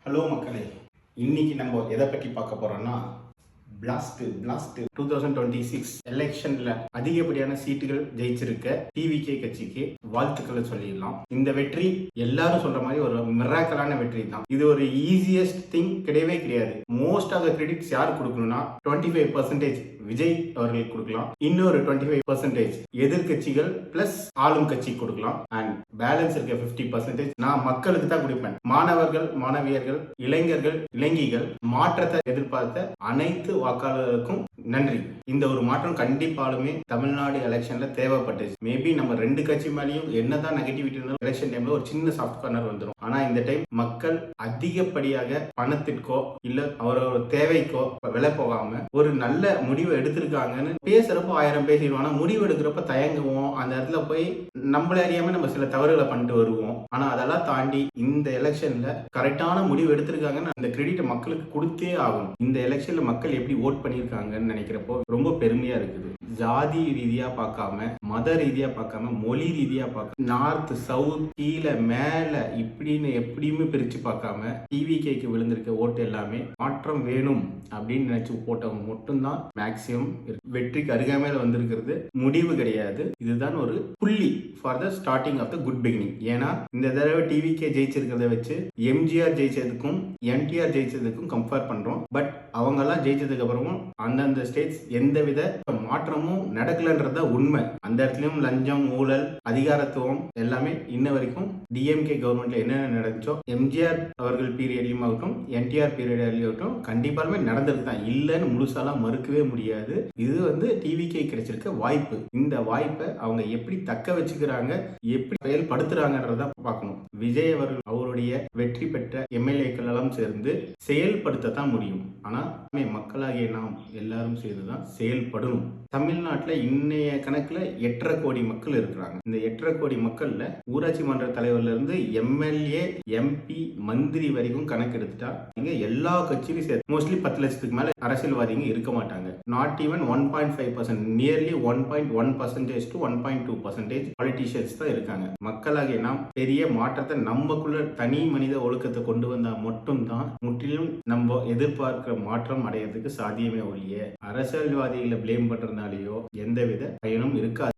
Hello மக்களே, இன்னைக்கு நம்ம எதை பற்றி பார்க்க போறோம்னா பிளாஸ்ட் 2026 எலெக்ஷன்ல அதிகப்படியான சீட்டுகள் ஜெயிச்சிருக்க டிவிகே கட்சிக்கு வாழ்த்துக்களை சொல்லிடலாம். இந்த வெற்றி எல்லாரும் சொல்ற மாதிரி ஒரு மிராக்கலான வெற்றி தான். இது ஒரு ஈஸியஸ்ட் திங் கிடையவே கிடையாது. மோஸ்ட் ஆஃப் த கிரெடிட்ஸ் யார் கொடுக்கணும்னா 25% விஜய் அவர்களுக்கு கொடுக்கலாம், இன்னொரு 25% எதிர்கட்சிகள் பிளஸ் ஆளும் கட்சி கொடுக்கலாம், அண்ட் பேலன்ஸ் இருக்க 50% நான் மக்களுக்கு தான் கொடுப்பேன். மாணவர்கள், மாணவியர்கள், இளைஞர்கள், இளைஞிகள், மாற்றத்தை எதிர்பார்த்த அனைத்து வாக்காளர்களுக்கும் நன்றி. இந்த ஒரு மாற்றம் கண்டிப்பாலுமே தமிழ்நாடு எலெக்ஷன்ல தேவைப்பட்டுச்சு. மேபி நம்ம ரெண்டு கட்சி மேலேயும் என்னதான் நெகட்டிவிட்டி இருந்தாலும் எலெக்ஷன் டைம்ல ஒரு சின்ன சாஃப்ட் கார்னர் வந்துடும். ஆனா இந்த டைம் மக்கள் அதிகப்படியாக பணத்திற்கோ இல்ல அவரோட தேவைக்கோ விலை போகாம ஒரு நல்ல முடிவை எடுத்திருக்காங்கன்னு பேசுறப்போ 1000 பேசிடுவோம். ஆனா முடிவு எடுக்கிறப்ப தயங்குவோம். அந்த இடத்துல போய் நம்மள அறியாம நம்ம சில தவறுகளை பண்ணிட்டு வருவோம். ஆனா அதெல்லாம் தாண்டி இந்த எலெக்ஷன்ல கரெக்டான முடிவு எடுத்திருக்காங்கன்னு அந்த கிரெடிட் மக்களுக்கு கொடுத்தே ஆகணும். இந்த எலெக்ஷன்ல மக்கள் எப்படி ஓட் பண்ணியிருக்காங்கன்னு நினைக்கிறப்போ ரொம்ப பெருமையா இருக்குது. ஜாதி ரீதியா பார்க்காம, மத ரீதியா பார்க்காம, மொழி ரீதியா பார்க்காம, நார்த் சவுத் கீழே மேல இப்படின்னு எப்படியுமே பிரிச்சு பார்க்காம டிவிகேக்கு விழுந்திருக்க ஓட்டு எல்லாமே மாற்றம் வேணும் அப்படின்னு நினைச்சு போட்டவங்க மட்டும்தான் மேக்சிமம் வெற்றிக்கு அருகாமையில வந்திருக்கிறது. முடிவு கிடையாது, இதுதான் ஒரு புள்ளி for the starting of the good beginning. ஏன்னா இந்த தடவை டிவிகே ஜெயிச்சிருக்கிறத வச்சு எம்ஜிஆர் ஜெயிச்சதுக்கும் என்டிஆர் ஜெயிச்சதுக்கும் கம்பேர் பண்றோம். பட் அவங்க எல்லாம் ஜெயிச்சதுக்கு அப்புறமும் அந்தந்த ஸ்டேட்ஸ் எந்தவித மாற்றமும் நடக்கலன்றத உண்மை. அந்த இடத்துலயும் லஞ்சம், ஊழல், அதிகாரத்துவம் எல்லாமே இன்ன வரைக்கும் டிஎம்கே கவர்மெண்ட்ல என்னென்ன நடந்துச்சோ எம்ஜிஆர் அவர்கள் பீரியட்லயும் ஆகட்டும், என்டிஆர் பீரியட்லயும் கண்டிப்பாலுமே நடந்திருக்கு தான். இல்லைன்னு முழுசாலாம் மறுக்கவே முடியாது. இது டிவிகே கிடைச்சிருக்க வாய்ப்பு. இந்த வாய்ப்பை அவங்க எப்படி தக்க வச்சுக்கிறாங்க, எப்படி செயல்படுத்துறாங்கன்றத பார்க்கணும். விஜய் அவர்கள் அவருடைய வெற்றி பெற்ற எம்எல்ஏக்கள் எல்லாம் சேர்ந்து செயல்படுத்தத்தான் முடியும். ஆனா மக்களாகிய நாம் எல்லாரும் சேர்ந்துதான் செயல்படணும். தமிழ்நாட்டில் இன்னைய கணக்குல 8.5 கோடி மக்கள் இருக்கிறாங்க. இந்த 8.5 கோடி மக்கள்ல ஊராட்சி மன்ற தலைவர்ல இருந்து எம்எல்ஏ, எம்பி, மந்திரி வரைக்கும் கணக்கு எடுத்துட்டா இங்க எல்லா கட்சியிலும் சேர்த்து மோஸ்ட்லி 10 லட்சத்துக்கு மேல அரசியல்வாதிங்க இருக்க மாட்டாங்க. Not even 1.5%, nearly 1.1% to 1.2% politicians தான் இருக்காங்க. மக்களாகிய நாம் பெரிய மாற்றத்தை நமக்குள்ள தனி மனித ஒழுக்கத்தை கொண்டு வந்தா மட்டும்தான் முற்றிலும் நம்ம எதிர்பார்க்கிற மாற்றம் அடையிறதுக்கு சாத்தியமே ஒழிய அரசியல்வாதிகளை பிளேம் பண்றதுனாலயோ எந்தவித பயனும் இருக்காது.